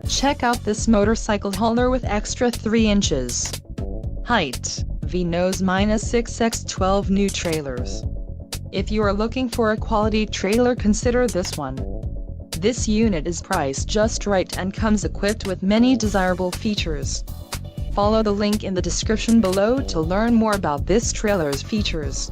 Check out this motorcycle hauler with extra 3 inches height, V-nose -6 x12 new trailers. If you are looking for a quality trailer, consider this one. This unit is priced just right and comes equipped with many desirable features. Follow the link in the description below to learn more about this trailer's features.